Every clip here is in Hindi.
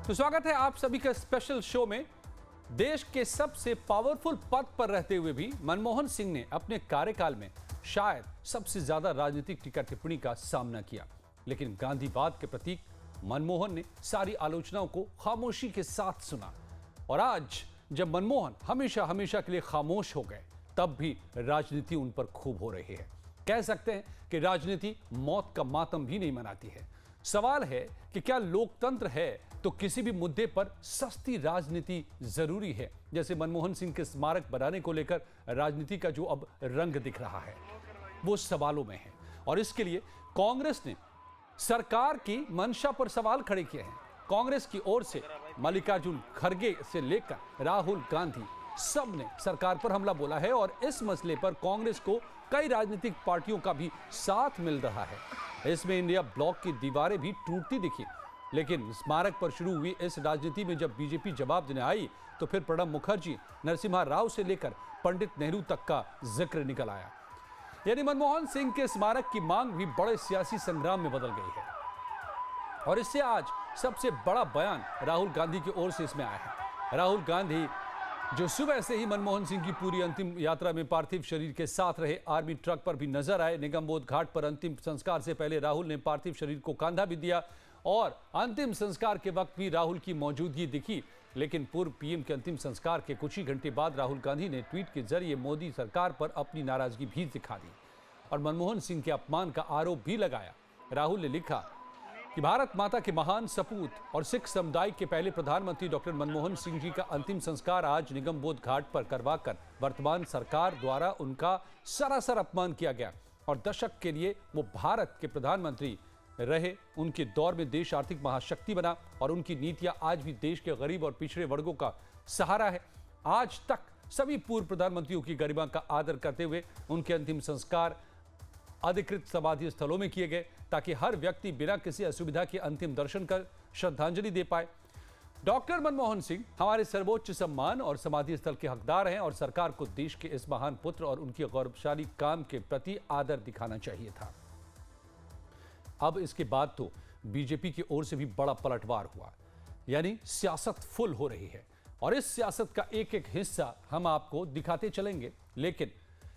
तो स्वागत है आप सभी का स्पेशल शो में। देश के सबसे पावरफुल पद पर रहते हुए भी मनमोहन सिंह ने अपने कार्यकाल में शायद सबसे ज्यादा राजनीतिक टीका टिप्पणी का सामना किया, लेकिन गांधीवाद के प्रतीक मनमोहन ने सारी आलोचनाओं को खामोशी के साथ सुना। और आज जब मनमोहन हमेशा हमेशा के लिए खामोश हो गए, तब भी राजनीति उन पर खूब हो रही है। कह सकते हैं कि राजनीति मौत का मातम भी नहीं मनाती है। सवाल है कि क्या लोकतंत्र है तो किसी भी मुद्दे पर सस्ती राजनीति जरूरी है? जैसे मनमोहन सिंह के स्मारक बनाने को लेकर राजनीति का जो अब रंग दिख रहा है वो सवालों में है, और इसके लिए कांग्रेस ने सरकार की मंशा पर सवाल खड़े किए हैं। कांग्रेस की ओर से मल्लिकार्जुन खड़गे से लेकर राहुल गांधी सब ने सरकार पर हमला बोला है, और इस मसले पर कांग्रेस को कई राजनीतिक पार्टियों का भी साथ मिल रहा है। इसमें इंडिया ब्लॉक की दीवारें भी टूटती दिखी, लेकिन स्मारक पर शुरू हुई इस राजनीति में जब बीजेपी जवाब देने आई तो फिर प्रणब मुखर्जी, नरसिम्हा राव से लेकर पंडित नेहरू तक का जिक्र निकल आया। यानी मनमोहन सिंह के स्मारक की मांग भी बड़े सियासी संग्राम में बदल गई है, और इससे आज सबसे बड़ा बयान राहुल गांधी की ओर से इसमें आया है। राहुल गांधी जो सुबह से ही मनमोहन सिंह की पूरी अंतिम यात्रा में पार्थिव शरीर के साथ रहे, आर्मी ट्रक पर भी नजर आए। निगमबोध घाट पर अंतिम संस्कार से पहले राहुल ने पार्थिव शरीर को कंधा भी दिया, और अंतिम संस्कार के वक्त भी राहुल की मौजूदगी दिखी। लेकिन पूर्व पीएम के अंतिम संस्कार के कुछ ही घंटे बाद राहुल गांधी ने ट्वीट के जरिए मोदी सरकार पर अपनी नाराजगी भी दिखा दी और मनमोहन सिंह के अपमान का आरोप भी लगाया। राहुल ने लिखा कि भारत माता के महान सपूत और सिख समुदाय के पहले प्रधानमंत्री डॉक्टर मनमोहन सिंह जी का अंतिम संस्कार आज निगमबोध घाट पर करवाकर वर्तमान सरकार द्वारा उनका सरासर अपमान किया गया, और दशक के लिए वो भारत के प्रधानमंत्री रहे। उनके दौर में देश आर्थिक महाशक्ति बना, और उनकी नीतियां आज भी देश के गरीब और पिछड़े वर्गों का सहारा है। आज तक सभी पूर्व प्रधानमंत्रियों की गरिमा का आदर करते हुए उनके अंतिम संस्कार अधिकृत समाधि स्थलों में किए गए, ताकि हर व्यक्ति बिना किसी असुविधा के अंतिम दर्शन कर श्रद्धांजलि दे पाए। डॉक्टर मनमोहन सिंह हमारे सर्वोच्च सम्मान और समाधि स्थल के हकदार हैं, और सरकार को देश के इस महान पुत्र और उनके गौरवशाली काम के प्रति आदर दिखाना चाहिए था। अब इसके बाद तो बीजेपी की ओर से भी बड़ा पलटवार हुआ, यानी सियासत फुल हो रही है, और इस सियासत का एक एक हिस्सा हम आपको दिखाते चलेंगे। लेकिन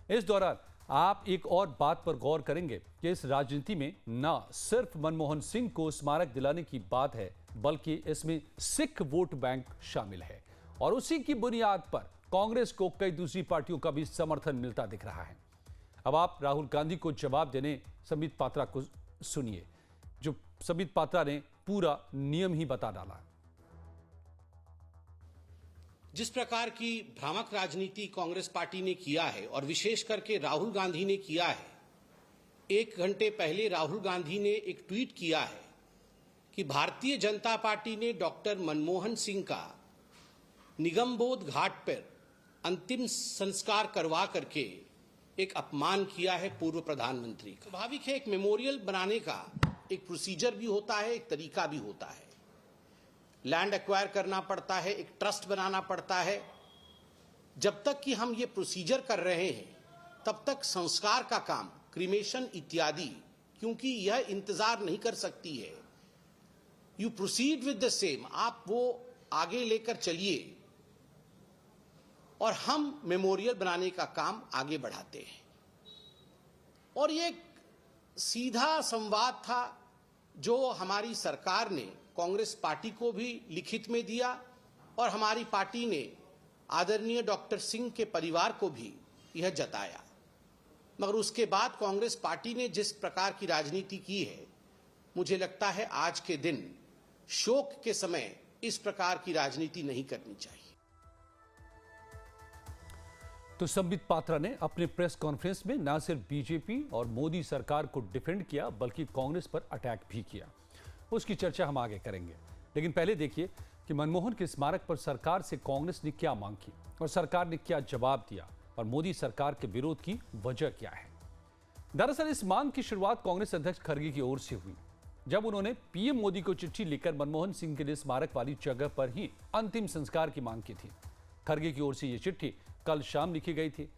इस दौरान आप एक और बात पर गौर करेंगे कि इस राजनीति में ना सिर्फ मनमोहन सिंह को स्मारक दिलाने की बात है, बल्कि इसमें सिख वोट बैंक शामिल है, और उसी की बुनियाद पर कांग्रेस को कई दूसरी पार्टियों का भी समर्थन मिलता दिख रहा है। अब आप राहुल गांधी को जवाब देने संबित पात्रा को सुनिए, जो संबित पात्रा ने पूरा नियम ही बता डाला। जिस प्रकार की भ्रामक राजनीति कांग्रेस पार्टी ने किया है, और विशेष करके राहुल गांधी ने किया है, एक घंटे पहले राहुल गांधी ने एक ट्वीट किया है कि भारतीय जनता पार्टी ने डॉक्टर मनमोहन सिंह का निगमबोध घाट पर अंतिम संस्कार करवा करके एक अपमान किया है पूर्व प्रधानमंत्री का। स्वाभाविक है, एक मेमोरियल बनाने का एक प्रोसीजर भी होता है, एक तरीका भी होता है। लैंड एक्वायर करना पड़ता है, एक ट्रस्ट बनाना पड़ता है। जब तक कि हम ये प्रोसीजर कर रहे हैं, तब तक संस्कार का काम, क्रीमेशन इत्यादि, क्योंकि यह इंतजार नहीं कर सकती है। You proceed with the same, आप वो आगे लेकर चलिए, और हम मेमोरियल बनाने का काम आगे बढ़ाते हैं। और ये एक सीधा संवाद था जो हमारी सरकार ने कांग्रेस पार्टी को भी लिखित में दिया, और हमारी पार्टी ने आदरणीय डॉक्टर सिंह के परिवार को भी यह जताया। मगर उसके बाद कांग्रेस पार्टी ने जिस प्रकार की राजनीति की है, मुझे लगता है आज के दिन शोक के समय इस प्रकार की राजनीति नहीं करनी चाहिए। तो संबित पात्रा ने अपने प्रेस कॉन्फ्रेंस में न सिर्फ बीजेपी और मोदी सरकार को डिफेंड किया, बल्कि कांग्रेस पर अटैक भी किया। उसकी चर्चा हम आगे करेंगे, लेकिन पहले देखिए कि मनमोहन के स्मारक पर सरकार से कांग्रेस ने क्या मांग की और सरकार ने क्या जवाब दिया, और मोदी सरकार के विरोध की वजह क्या है। दरअसल इस मांग की शुरुआत कांग्रेस अध्यक्ष खड़गे की ओर से हुई, जब उन्होंने पीएम मोदी को चिट्ठी लिखकर मनमोहन सिंह के लिए स्मारक वाली जगह पर ही अंतिम संस्कार की मांग की थी। खड़गे की ओर से यह चिट्ठी कल शाम लिखी गई थी,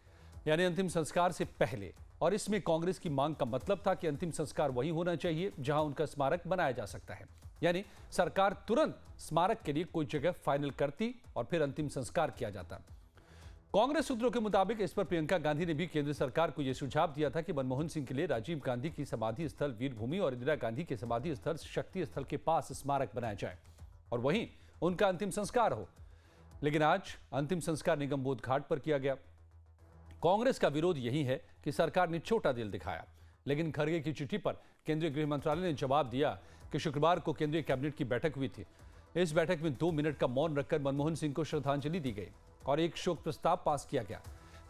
यानी अंतिम संस्कार से पहले, और इसमें कांग्रेस की मांग का मतलब था कि अंतिम संस्कार वही होना चाहिए जहां उनका स्मारक बनाया जा सकता है। यानी सरकार तुरंत स्मारक के लिए कोई जगह फाइनल करती और फिर अंतिम संस्कार किया जाता। कांग्रेस सूत्रों के मुताबिक इस पर प्रियंका गांधी ने भी केंद्र सरकार को यह सुझाव दिया था कि मनमोहन सिंह के लिए राजीव गांधी की समाधि स्थल वीर भूमि और इंदिरा गांधी के समाधि स्थल शक्ति स्थल के पास स्मारक बनाया जाए और वहीं उनका अंतिम संस्कार हो। लेकिन आज अंतिम संस्कार निगम बोध घाट पर किया गया। कांग्रेस का विरोध यही है कि सरकार ने छोटा दिल दिखाया, लेकिन खरगे की चिट्ठी पर केंद्रीय गृह मंत्रालय ने जवाब दिया कि शुक्रवार को केंद्रीय कैबिनेट की बैठक हुई थी। इस बैठक में 2 मिनट का मौन रखकर मनमोहन सिंह को श्रद्धांजलि दी गई और एक शोक प्रस्ताव पास किया गया।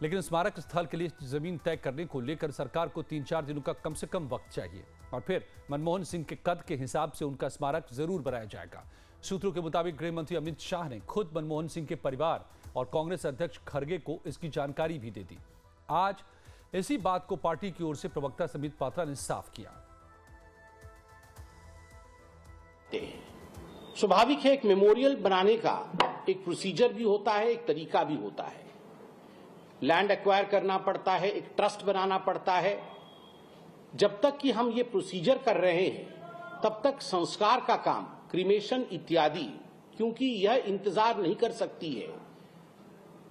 लेकिन स्मारक स्थल के लिए जमीन तय करने को लेकर सरकार को 3-4 दिनों का कम से कम वक्त चाहिए और फिर मनमोहन सिंह के कद के हिसाब से उनका स्मारक जरूर बनाया जाएगा। सूत्रों के मुताबिक गृह मंत्री अमित शाह ने खुद मनमोहन सिंह के परिवार और कांग्रेस अध्यक्ष खरगे को इसकी जानकारी भी दे दी। आज इसी बात को पार्टी की ओर से प्रवक्ता समित पात्रा ने साफ किया। स्वाभाविक है, एक मेमोरियल बनाने का एक प्रोसीजर भी होता है, एक तरीका भी होता है। लैंड एक्वायर करना पड़ता है, एक ट्रस्ट बनाना पड़ता है। जब तक कि हम ये प्रोसीजर कर रहे हैं तब तक संस्कार का काम, क्रीमेशन इत्यादि, क्योंकि यह इंतजार नहीं कर सकती है।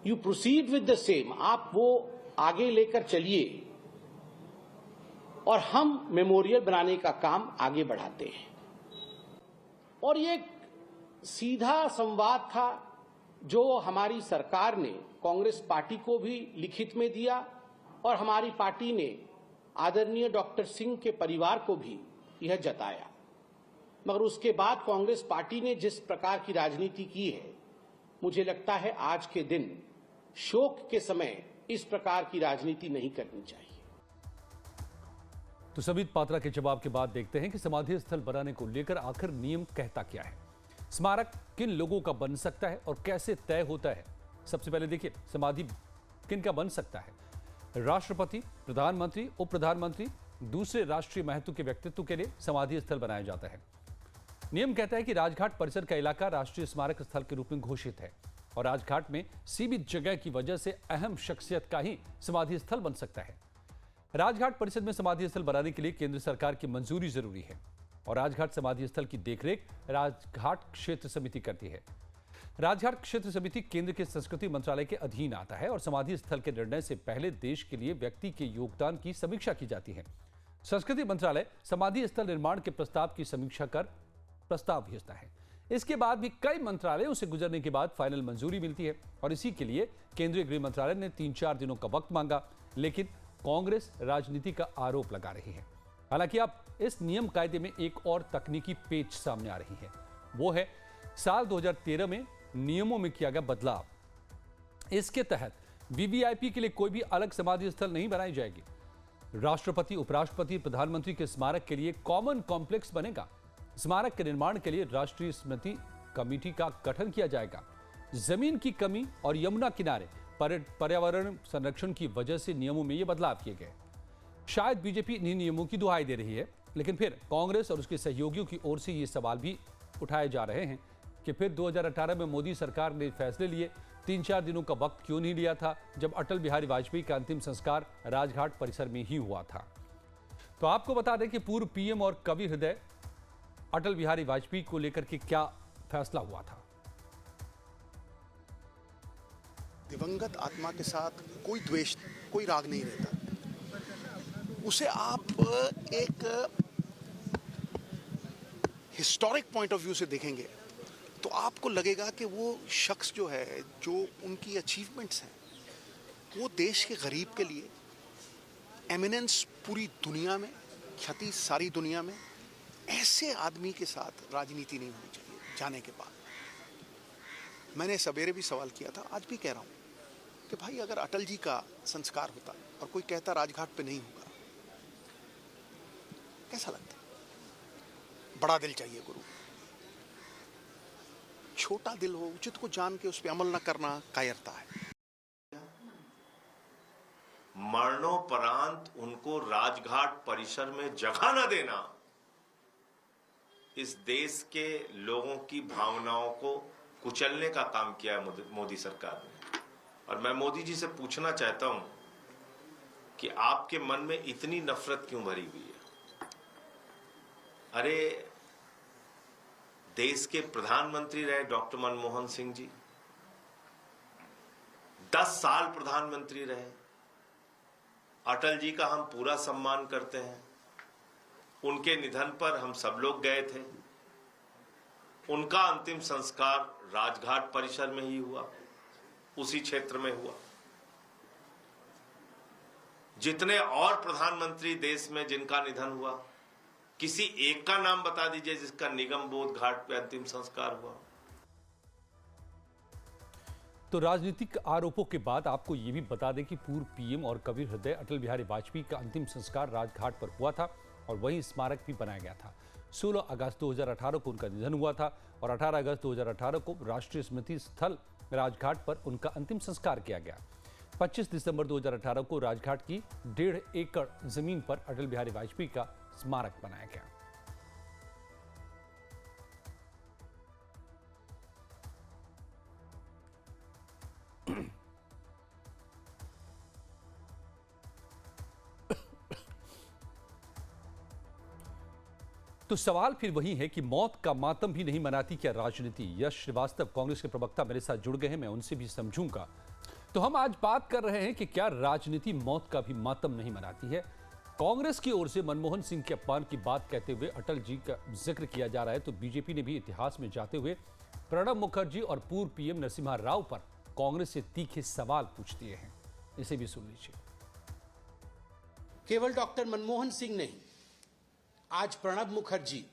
You proceed with the same, आप वो आगे लेकर चलिए और हम मेमोरियल बनाने का काम आगे बढ़ाते हैं। और ये एक सीधा संवाद था जो हमारी सरकार ने कांग्रेस पार्टी को भी लिखित में दिया और हमारी पार्टी ने आदरणीय डॉक्टर सिंह के परिवार को भी यह जताया। मगर उसके बाद कांग्रेस पार्टी ने जिस प्रकार की राजनीति की है, मुझे लगता है आज के दिन शोक के समय इस प्रकार की राजनीति नहीं करनी चाहिए। तो समित पात्रा के जवाब के बाद देखते हैं कि समाधि स्थल बनाने को लेकर आखिर नियम कहता क्या है, स्मारक किन लोगों का बन सकता है और कैसे तय होता है। सबसे पहले देखिए, समाधि किन का बन सकता है। राष्ट्रपति, प्रधानमंत्री, उप प्रधानमंत्री, दूसरे राष्ट्रीय महत्व के व्यक्तित्व के लिए समाधि स्थल बनाया जाता है। नियम कहता है कि राजघाट परिसर का इलाका राष्ट्रीय स्मारक स्थल के रूप में घोषित है और राजघाट में सीमित जगह की वजह से अहम शख्सियत का ही समाधि स्थल बन सकता है। राजघाट परिसर में समाधि स्थल बनाने के लिए केंद्र सरकार की मंजूरी जरूरी है और राजघाट समाधि स्थल की देखरेख राजघाट क्षेत्र समिति करती है। राजघाट क्षेत्र समिति केंद्र के संस्कृति मंत्रालय के अधीन आता है और समाधि स्थल के निर्णय से पहले देश के लिए व्यक्ति के योगदान की समीक्षा की जाती है। संस्कृति मंत्रालय समाधि स्थल निर्माण के प्रस्ताव की समीक्षा कर प्रस्ताव भेजता है। इसके बाद भी कई मंत्रालयों से गुजरने के बाद फाइनल मंजूरी मिलती है और इसी के लिए केंद्रीय गृह मंत्रालय ने 3-4 दिनों का वक्त मांगा, लेकिन कांग्रेस राजनीति का आरोप लगा रही है। हालांकि अब इस नियम कायदे में एक और तकनीकी पेच सामने आ रही है। वो है साल 2013 में नियमों में किया गया बदलाव। इसके तहत वीवीआईपी के लिए कोई भी अलग समाधि स्थल नहीं बनाई जाएगी। राष्ट्रपति, उपराष्ट्रपति, प्रधानमंत्री के स्मारक के लिए कॉमन कॉम्प्लेक्स बनेगा। स्मारक के निर्माण के लिए राष्ट्रीय स्मृति कमेटी का गठन किया जाएगा। जमीन की कमी और यमुना किनारे पर्यावरण संरक्षण की वजह से नियमों में ये बदलाव किए गए। शायद बीजेपी इन्हीं नियमों की दुहाई दे रही है, लेकिन फिर कांग्रेस और उसके सहयोगियों की ओर से ये सवाल भी उठाए जा रहे हैं कि फिर 2018 में मोदी सरकार ने फैसले लिए, 3-4 दिनों का वक्त क्यों नहीं लिया था, जब अटल बिहारी वाजपेयी का अंतिम संस्कार राजघाट परिसर में ही हुआ था। तो आपको बता दें कि पूर्व पीएम और कवि हृदय अटल बिहारी वाजपेयी को लेकर के क्या फैसला हुआ था। दिवंगत आत्मा के साथ कोई द्वेष, कोई राग नहीं रहता। उसे आप एक हिस्टोरिक पॉइंट ऑफ व्यू से देखेंगे तो आपको लगेगा कि वो शख्स जो है, जो उनकी अचीवमेंट्स हैं, वो देश के गरीब के लिए एमिनेंस पूरी दुनिया में, ख्याति सारी दुनिया में, ऐसे आदमी के साथ राजनीति नहीं होनी चाहिए जाने के बाद। मैंने सवेरे भी सवाल किया था, आज भी कह रहा हूं कि भाई अगर अटल जी का संस्कार होता और कोई कहता राजघाट पे नहीं होगा, कैसा लगता? बड़ा दिल चाहिए गुरु। छोटा दिल हो, उचित को जान के उस पर अमल न करना कायरता है। मरणोपरांत उनको राजघाट परिसर में जगह न देना इस देश के लोगों की भावनाओं को कुचलने का काम किया है मोदी सरकार ने। और मैं मोदी जी से पूछना चाहता हूं कि आपके मन में इतनी नफरत क्यों भरी हुई है? अरे देश के प्रधानमंत्री रहे डॉक्टर मनमोहन सिंह जी, 10 साल प्रधानमंत्री रहे। अटल जी का हम पूरा सम्मान करते हैं। उनके निधन पर हम सब लोग गए थे। उनका अंतिम संस्कार राजघाट परिसर में ही हुआ, उसी क्षेत्र में हुआ। जितने और प्रधानमंत्री देश में जिनका निधन हुआ, किसी एक का नाम बता दीजिए जिसका निगम बोध घाट पे अंतिम संस्कार हुआ। तो राजनीतिक आरोपों के बाद आपको यह भी बता दें कि पूर्व पीएम और कवि हृदय अटल बिहारी वाजपेयी का अंतिम संस्कार राजघाट पर हुआ था और वहीं स्मारक भी बनाया गया था। 16 अगस्त 2018 को उनका निधन हुआ था और 18 अगस्त 2018 को राष्ट्रीय स्मृति स्थल राजघाट पर उनका अंतिम संस्कार किया गया। 25 दिसंबर 2018 को राजघाट की 1.5 एकड़ जमीन पर अटल बिहारी वाजपेयी का स्मारक बनाया गया। तो सवाल फिर वही है कि मौत का मातम भी नहीं मनाती क्या राजनीति? यश श्रीवास्तव कांग्रेस के प्रवक्ता मेरे साथ जुड़ गए हैं, मैं उनसे भी समझूंगा। तो हम आज बात कर रहे हैं कि क्या राजनीति मौत का भी मातम नहीं मनाती है। कांग्रेस की ओर से मनमोहन सिंह के अपमान की बात कहते हुए अटल जी का जिक्र किया जा रहा है, तो बीजेपी ने भी इतिहास में जाते हुए प्रणब मुखर्जी और पूर्व पीएम नरसिम्हा राव पर कांग्रेस से तीखे सवाल पूछ दिए हैं। इसे भी सुन लीजिए। केवल डॉक्टर मनमोहन सिंह नहीं, आज प्रणब मुखर्जी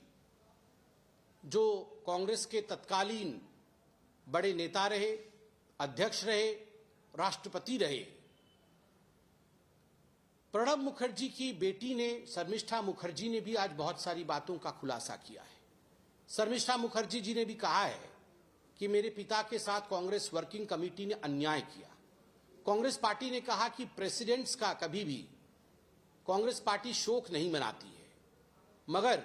जो कांग्रेस के तत्कालीन बड़े नेता रहे, अध्यक्ष रहे, राष्ट्रपति रहे, प्रणब मुखर्जी की बेटी ने शर्मिष्ठा मुखर्जी ने भी आज बहुत सारी बातों का खुलासा किया है। शर्मिष्ठा मुखर्जी जी ने भी कहा है कि मेरे पिता के साथ कांग्रेस वर्किंग कमेटी ने अन्याय किया। कांग्रेस पार्टी ने कहा कि प्रेसिडेंट्स का कभी भी कांग्रेस पार्टी शोक नहीं मनाती है, मगर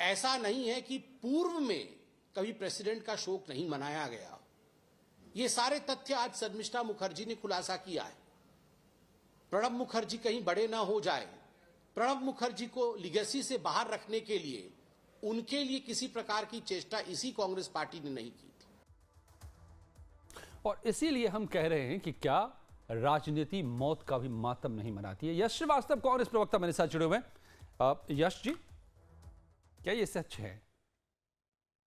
ऐसा नहीं है कि पूर्व में कभी प्रेसिडेंट का शोक नहीं मनाया गया। ये सारे तथ्य आज शर्मिष्ठा मुखर्जी ने खुलासा किया है। प्रणब मुखर्जी कहीं बड़े ना हो जाए, प्रणब मुखर्जी को लिगेसी से बाहर रखने के लिए उनके लिए किसी प्रकार की चेष्टा इसी कांग्रेस पार्टी ने नहीं की थी। और इसीलिए हम कह रहे हैं कि क्या राजनीति मौत का भी मातम नहीं मनाती है। यश श्रीवास्तव कांग्रेस प्रवक्ता मेरे साथ जुड़े हुए हैं। यश जी, क्या ये सच है?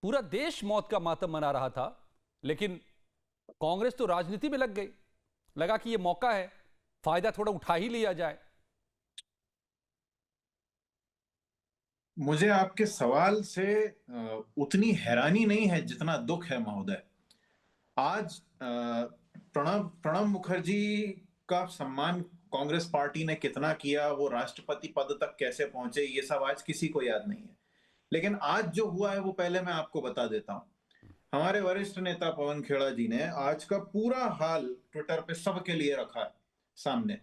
पूरा देश मौत का मातम मना रहा था, लेकिन कांग्रेस तो राजनीति में लग गई, लगा कि ये मौका है, फायदा थोड़ा उठा ही लिया जाए। मुझे आपके सवाल से उतनी हैरानी नहीं है जितना दुख है महोदय। आज प्रणब मुखर्जी का सम्मान कांग्रेस पार्टी ने कितना किया, वो राष्ट्रपति पद तक कैसे पहुंचे, ये सब आज किसी को याद नहीं है। लेकिन आज जो हुआ है वो पहले मैं आपको बता देता हूं। हमारे वरिष्ठ नेता पवन खेड़ा जी ने आज का पूरा हाल ट्विटर पे सबके लिए रखा है सामने,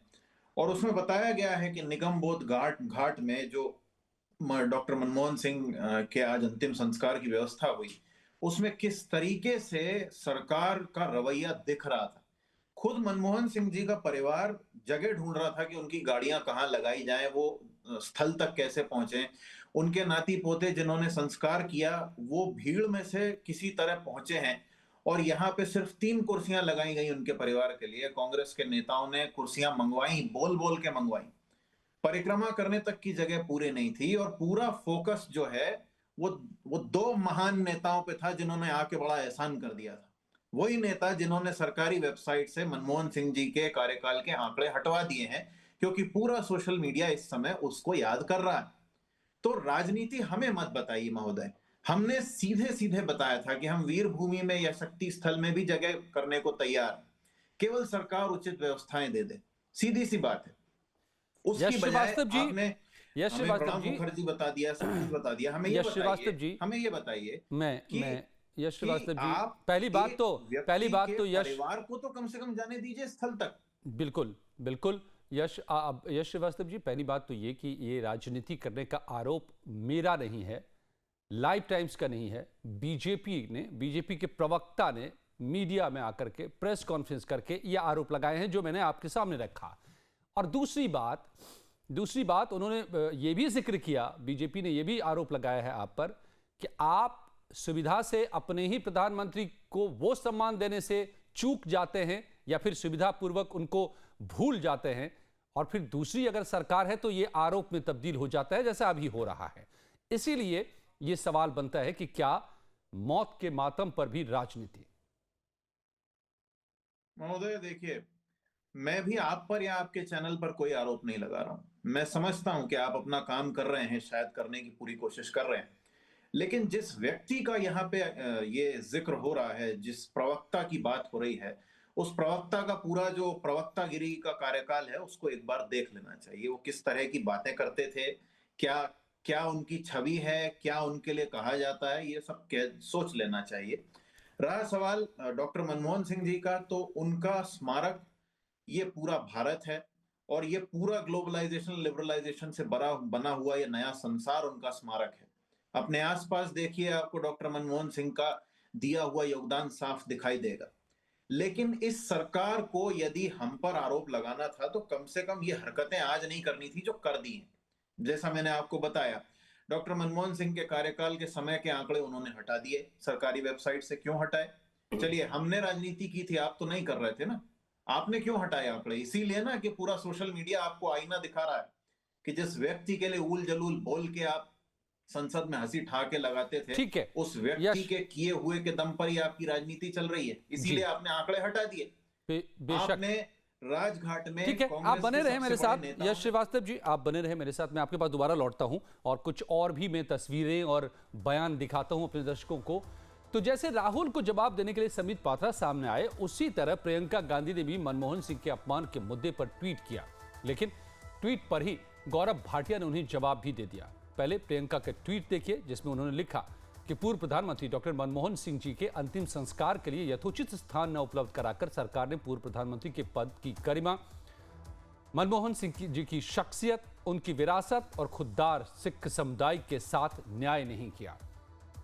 और उसमें बताया गया है कि निगम बोध घाट में जो डॉक्टर मनमोहन सिंह के आज अंतिम संस्कार की व्यवस्था हुई, उसमें किस तरीके से सरकार का रवैया दिख रहा था। खुद मनमोहन सिंह जी का परिवार जगह ढूंढ रहा था कि उनकी गाड़ियां कहां लगाई जाएं, वो स्थल तक कैसे पहुंचे। उनके नाती पोते जिन्होंने संस्कार किया वो भीड़ में से किसी तरह पहुंचे हैं, और यहाँ पे सिर्फ 3 कुर्सियां लगाई गई उनके परिवार के लिए। कांग्रेस के नेताओं ने कुर्सियां मंगवाई, बोल बोल के मंगवाई, परिक्रमा करने तक की जगह पूरी नहीं थी। और पूरा फोकस जो है वो 2 महान नेताओं पे था जिन्होंने आके बड़ा एहसान कर दिया था। वही नेता जिन्होंने सरकारी वेबसाइट से मनमोहन सिंह जी के कार्यकाल के आंकड़े हटवा दिए हैं, क्योंकि पूरा सोशल मीडिया इस समय उसको याद कर रहा है। तो राजनीति हमें मत बताइए महोदय। हमने सीधे सीधे बताया था कि हम वीर भूमि में या शक्ति स्थल में भी जगह करने को तैयार हैं, केवल सरकार उचित व्यवस्थाएं दे दे। सीधी सी बात है। उसकी बजाय आपने यश श्रीवास्तव जी मुखर्जी बता दिया, सब कुछ बता दिया। हमें ये बताइए, हमें ये बताइए मैं यश श्रीवास्तव जी, पहली बात तो यश परिवार को तो कम से कम जाने दीजिए स्थल तक। बिल्कुल यश श्रीवास्तव जी, पहली बात तो ये कि ये राजनीति करने का आरोप मेरा नहीं है, लाइव टाइम्स का नहीं है। बीजेपी के प्रवक्ता ने मीडिया में आकर के प्रेस कॉन्फ्रेंस करके ये आरोप लगाए हैं जो मैंने आपके सामने रखा। और दूसरी बात उन्होंने ये भी जिक्र किया, बीजेपी ने ये भी आरोप लगाया है आप पर कि आप सुविधा से अपने ही प्रधानमंत्री को वो सम्मान देने से चूक जाते हैं या फिर सुविधापूर्वक उनको भूल जाते हैं और फिर दूसरी अगर सरकार है तो ये आरोप में तब्दील हो जाता है, जैसा अभी हो रहा है। इसीलिए ये सवाल बनता है कि क्या मौत के मातम पर भी राजनीति? महोदय देखिए, मैं भी आप पर या आपके चैनल पर कोई आरोप नहीं लगा रहा हूं। मैं समझता हूं कि आप अपना काम कर रहे हैं, शायद करने की पूरी कोशिश कर रहे हैं, लेकिन जिस व्यक्ति का यहाँ पे ये जिक्र हो रहा है, जिस प्रवक्ता की बात हो रही है, उस प्रवक्ता का पूरा जो प्रवक्तागिरी का कार्यकाल है उसको एक बार देख लेना चाहिए। वो किस तरह की बातें करते थे, क्या क्या उनकी छवि है, क्या उनके लिए कहा जाता है, ये सब सोच लेना चाहिए। रहा सवाल डॉक्टर मनमोहन सिंह जी का, तो उनका स्मारक ये पूरा भारत है और ये पूरा ग्लोबलाइजेशन लिबरलाइजेशन से बना हुआ ये नया संसार उनका स्मारक है। अपने आसपास देखिए, आपको डॉक्टर मनमोहन सिंह का दिया हुआ योगदान साफ दिखाई देगा। लेकिन इस सरकार को यदि हम पर आरोप लगाना था तो कम से कम ये हरकतें आज नहीं करनी थी जो कर दी हैं। जैसा मैंने आपको बताया, डॉक्टर मनमोहन सिंह के कार्यकाल के समय के आंकड़े उन्होंने हटा दिए सरकारी वेबसाइट से। क्यों हटाए? चलिए, हमने राजनीति की थी, आप तो नहीं कर रहे थे ना। आपने क्यों हटाए आंकड़े? इसीलिए ना कि पूरा सोशल मीडिया आपको आईना दिखा रहा है कि जिस व्यक्ति के लिए उल जलूल बोल के आप संसद में हंसी ठहाके लगाते थे, ठीक है, उस व्यक्ति के किए हुए के दम पर ही आपकी राजनीति चल रही है। इसीलिए आपने आंकड़े हटा दिए। बेशक। आपने राजघाट में, ठीक है, आप बने रहे मेरे साथ, यश श्रीवास्तव जी, आप बने रहे मेरे साथ। मैं आपके पास दोबारा लौटता हूं और कुछ और भी मैं तस्वीरें और बयान दिखाता हूं अपने दर्शकों को। तो जैसे राहुल को जवाब देने के लिए समित पात्रा सामने आए, उसी तरह प्रियंका गांधी ने भी मनमोहन सिंह के अपमान के मुद्दे पर ट्वीट किया, लेकिन ट्वीट पर ही गौरव भाटिया ने उन्हें जवाब भी दे दिया। पहले प्रियंका के ट्वीट देखिए, जिसमें उन्होंने लिखा कि पूर्व प्रधानमंत्री डॉक्टर मनमोहन सिंह जी के अंतिम संस्कार के लिए यथोचित स्थान न उपलब्ध कराकर सरकार ने पूर्व प्रधानमंत्री के पद की गरिमा, मनमोहन सिंह जी की शख्सियत, उनकी विरासत और खुददार सिख समुदाय के साथ न्याय नहीं किया।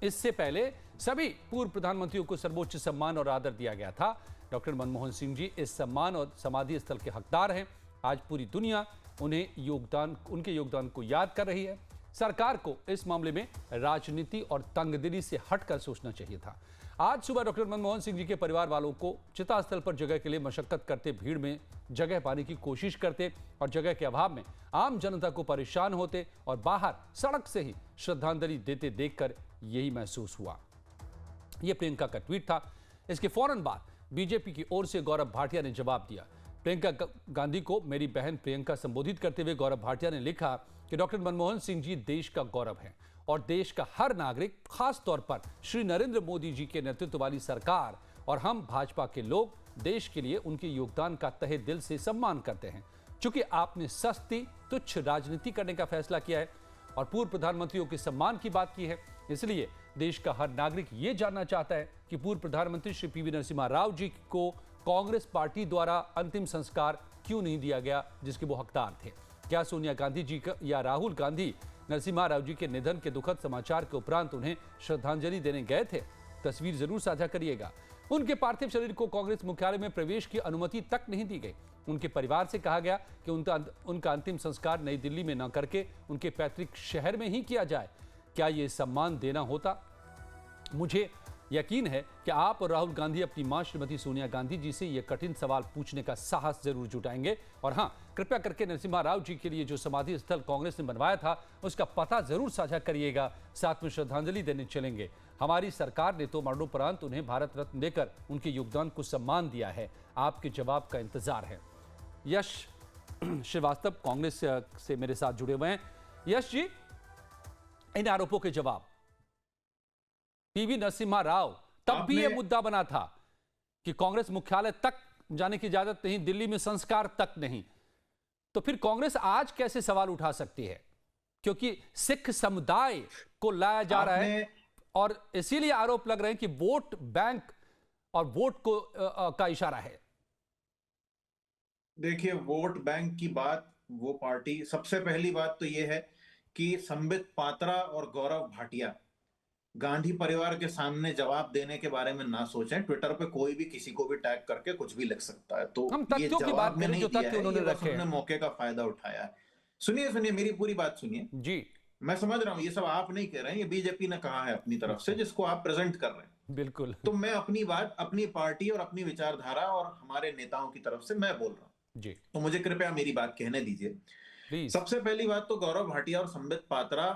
इससे पहले सभी पूर्व प्रधानमंत्रियों को सर्वोच्च सम्मान और आदर दिया गया था। डॉक्टर मनमोहन सिंह जी इस सम्मान और समाधि स्थल के हकदार हैं। आज पूरी दुनिया उनके योगदान को याद कर रही है। सरकार को इस मामले में राजनीति और तंगदिली से हटकर सोचना चाहिए था। आज सुबह डॉक्टर मनमोहन सिंह जी के परिवार वालों को चिता स्थल पर जगह के लिए मशक्कत करते, भीड़ में जगह पाने की कोशिश करते और जगह के अभाव में आम जनता को परेशान होते और बाहर सड़क से ही श्रद्धांजलि देते देखकर यही महसूस हुआ। यह प्रियंका का ट्वीट था। इसके फौरन बाद बीजेपी की ओर से गौरव भाटिया ने जवाब दिया। प्रियंका गांधी को मेरी बहन प्रियंका संबोधित करते हुए गौरव भाटिया ने लिखा कि डॉक्टर मनमोहन सिंह जी देश का गौरव हैं और देश का हर नागरिक, खास तौर पर श्री नरेंद्र मोदी जी के नेतृत्व वाली सरकार और हम भाजपा के लोग देश के लिए उनके योगदान का तहे दिल से सम्मान करते हैं। चूंकि आपने सस्ती तुच्छ राजनीति करने का फैसला किया है और पूर्व प्रधानमंत्रियों के सम्मान की बात की है, इसलिए देश का हर नागरिक ये जानना चाहता है कि पूर्व प्रधानमंत्री श्री पीवी नरसिम्हा राव जी को कांग्रेस पार्टी द्वारा अंतिम संस्कार क्यों नहीं दिया गया जिसके वो हकदार थे। क्या सोनिया गांधी जी या राहुल गांधी नरसिम्हा राव जी के निधन के दुखद समाचार के उपरांत उन्हें श्रद्धांजलि देने गए थे? तस्वीर जरूर साझा करिएगा। उनके पार्थिव शरीर को कांग्रेस मुख्यालय में प्रवेश की अनुमति तक नहीं दी गई। उनके परिवार से कहा गया कि उनका अंतिम संस्कार नई दिल्ली में न करके उनके पैतृक शहर में ही किया जाए। क्या ये सम्मान देना होता? मुझे यकीन है कि आप और राहुल गांधी अपनी मां श्रीमती सोनिया गांधी जी से यह कठिन सवाल पूछने का साहस जरूर जुटाएंगे। और हां, कृपया करके नरसिम्हा राव जी के लिए जो समाधि स्थल कांग्रेस ने बनवाया था उसका पता जरूर साझा करिएगा। साथ में श्रद्धांजलि देने चलेंगे। हमारी सरकार ने तो मरणोपरांत उन्हें भारत रत्न देकर उनके योगदान को सम्मान दिया है। आपके जवाब का इंतजार है। यश श्रीवास्तव कांग्रेस से मेरे साथ जुड़े हुए हैं। यश जी, इन आरोपों के जवाब। पीवी नरसिम्हा राव, तब भी यह मुद्दा बना था कि कांग्रेस मुख्यालय तक जाने की इजाजत नहीं, दिल्ली में संस्कार तक नहीं, तो फिर कांग्रेस आज कैसे सवाल उठा सकती है? क्योंकि सिख समुदाय को लाया जा रहा है और इसीलिए आरोप लग रहे हैं कि वोट बैंक और वोट को का इशारा है। देखिए, वोट बैंक की बात, वो पार्टी, सबसे पहली बात तो यह है कि संबित पात्रा और गौरव भाटिया गांधी परिवार के सामने जवाब देने के बारे में ना सोचें। ट्विटर पे कोई भी किसी को भी टैग करके कुछ भी लिख सकता है, तो हम ये तथ्यों की बात जवाब में नहीं जो दिया तथ्य है, उन्होंने ये बस रखे हैं। उन्होंने मौके का फायदा उठाया है। सुनिए मेरी पूरी बात सुनिए जी। मैं समझ रहा हूं, ये सब आप नहीं कह रहे हैं, ये बीजेपी ने कहा है अपनी तरफ से, जिसको आप प्रेजेंट कर रहे हैं। बिल्कुल। तो मैं अपनी बात अपनी पार्टी और अपनी विचारधारा और हमारे नेताओं की तरफ से मैं बोल रहा हूं, जी तो मुझे कृपया मेरी बात कहने दीजिए। प्लीज। सबसे पहली बात तो गौरव भाटिया और संबित पात्रा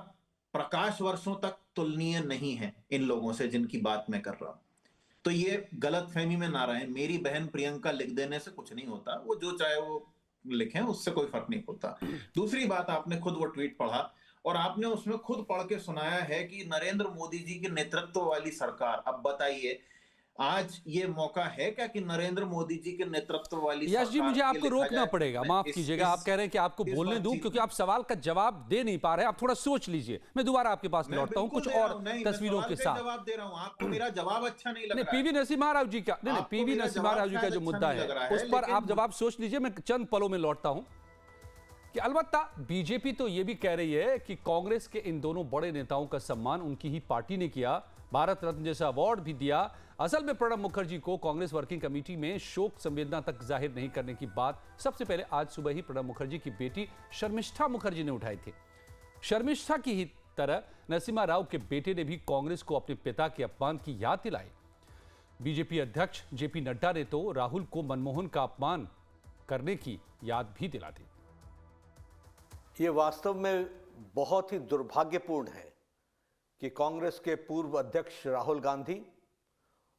प्रकाश वर्षों तक तुलनीय नहीं है इन लोगों से जिनकी बात मैं कर रहा हूं। तो ये गलतफहमी में ना रहे, मेरी बहन प्रियंका लिख देने से कुछ नहीं होता, वो जो चाहे वो लिखें, उससे कोई फर्क नहीं पड़ता। दूसरी बात, आपने खुद वो ट्वीट पढ़ा और आपने उसमें खुद पढ़ के सुनाया है कि नरेंद्र मोदी जी के नेतृत्व वाली सरकार। अब बताइए, आज ये मौका है क्या कि नरेंद्र मोदी जी के नेतृत्व वाली यश जी, सरकार मुझे के आपको लिखा रोकना जाए? पड़ेगा, मैं माफ कीजिएगा। आप कह रहे हैं कि आपको इस बोलने दूं बातचीत क्योंकि में- आप सवाल का जवाब दे नहीं पा रहे हैं। आप थोड़ा सोच लीजिए, मैं दोबारा आपके पास मैं लौटता हूं बिल्कुल कुछ दे रहा और हूं, नहीं, मैं तस्वीरों सवाल के पे साथ। जवाब दे रहा हूं, आपको मेरा जवाब अच्छा नहीं लग नहीं, रहा है। पीवी नरसिम्हा राव जी का, नहीं आपको पीवी मेरा नरसिम्हा राव जी का जवाब जो शायद मुद्दा अच्छा नहीं लग रहा है है, उस पर लेकिन- आप जवाब सोच लीजिए। मैं चंद पलों में लौटता हूं कि अलबत्ता बीजेपी तो ये भी कह रही है कि कांग्रेस के इन दोनों बड़े नेताओं का सम्मान उनकी ही पार्टी ने किया, भारत रत्न जैसा अवार्ड भी दिया। असल में प्रणब मुखर्जी को कांग्रेस वर्किंग कमेटी में शोक संवेदना तक जाहिर नहीं करने की बात सबसे पहले आज सुबह ही प्रणब मुखर्जी की बेटी शर्मिष्ठा मुखर्जी ने उठाई थी। शर्मिष्ठा की ही तरह नरसिम्हा राव के बेटे ने भी कांग्रेस को अपने पिता के अपमान की याद दिलाई। बीजेपी अध्यक्ष जेपी नड्डा ने तो राहुल को मनमोहन का अपमान करने की याद भी दिला दी। ये वास्तव में बहुत ही दुर्भाग्यपूर्ण है कि कांग्रेस के पूर्व अध्यक्ष राहुल गांधी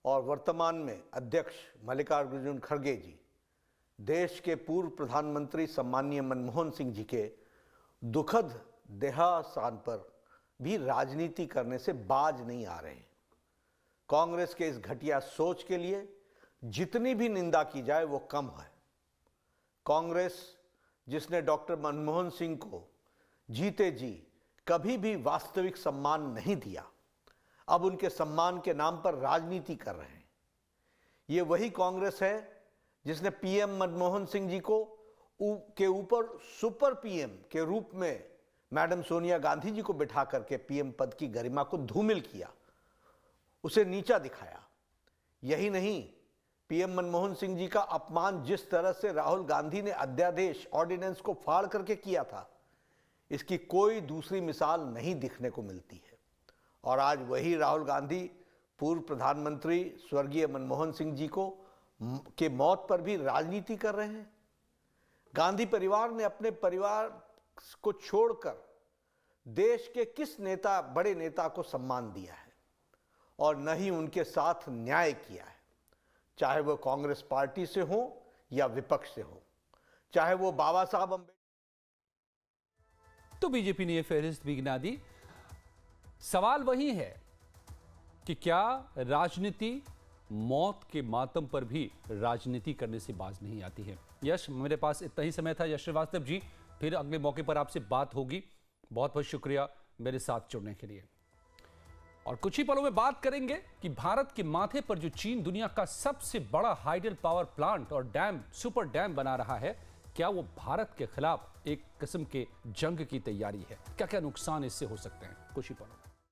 और वर्तमान में अध्यक्ष मल्लिकार्जुन खड़गे जी देश के पूर्व प्रधानमंत्री सम्माननीय मनमोहन सिंह जी के दुखद देहावसान पर भी राजनीति करने से बाज नहीं आ रहे हैं। कांग्रेस के इस घटिया सोच के लिए जितनी भी निंदा की जाए वो कम है। कांग्रेस जिसने डॉक्टर मनमोहन सिंह को जीते जी कभी भी वास्तविक सम्मान नहीं दिया, अब उनके सम्मान के नाम पर राजनीति कर रहे हैं। ये वही कांग्रेस है जिसने पीएम मनमोहन सिंह जी को के ऊपर सुपर पीएम के रूप में मैडम सोनिया गांधी जी को बिठा करके पीएम पद की गरिमा को धूमिल किया, उसे नीचा दिखाया। यही नहीं, पीएम मनमोहन सिंह जी का अपमान जिस तरह से राहुल गांधी ने अध्यादेश ऑर्डिनेंस को फाड़ करके किया था, इसकी कोई दूसरी मिसाल नहीं दिखने को मिलती है। और आज वही राहुल गांधी पूर्व प्रधानमंत्री स्वर्गीय मनमोहन सिंह जी को के मौत पर भी राजनीति कर रहे हैं। गांधी परिवार ने अपने परिवार को छोड़कर देश के किस नेता, बड़े नेता को सम्मान दिया है और न ही उनके साथ न्याय किया है, चाहे वो कांग्रेस पार्टी से हो या विपक्ष से हो, चाहे वो बाबा साहब अम्बेडकर। तो बीजेपी ने यह फहरिस्त भी गिना दी। सवाल वही है कि क्या राजनीति मौत के मातम पर भी राजनीति करने से बाज नहीं आती है। यश, मेरे पास इतना ही समय था। यश श्रीवास्तव जी, फिर अगले मौके पर आपसे बात होगी। बहुत बहुत शुक्रिया मेरे साथ जुड़ने के लिए। और कुछ ही पलों में बात करेंगे कि भारत के माथे पर जो चीन दुनिया का सबसे बड़ा हाइडल पावर प्लांट और डैम, सुपर डैम बना रहा है, क्या वो भारत के खिलाफ एक किस्म के जंग की तैयारी है? क्या क्या नुकसान इससे हो सकते हैं? कुछ ही पलों में।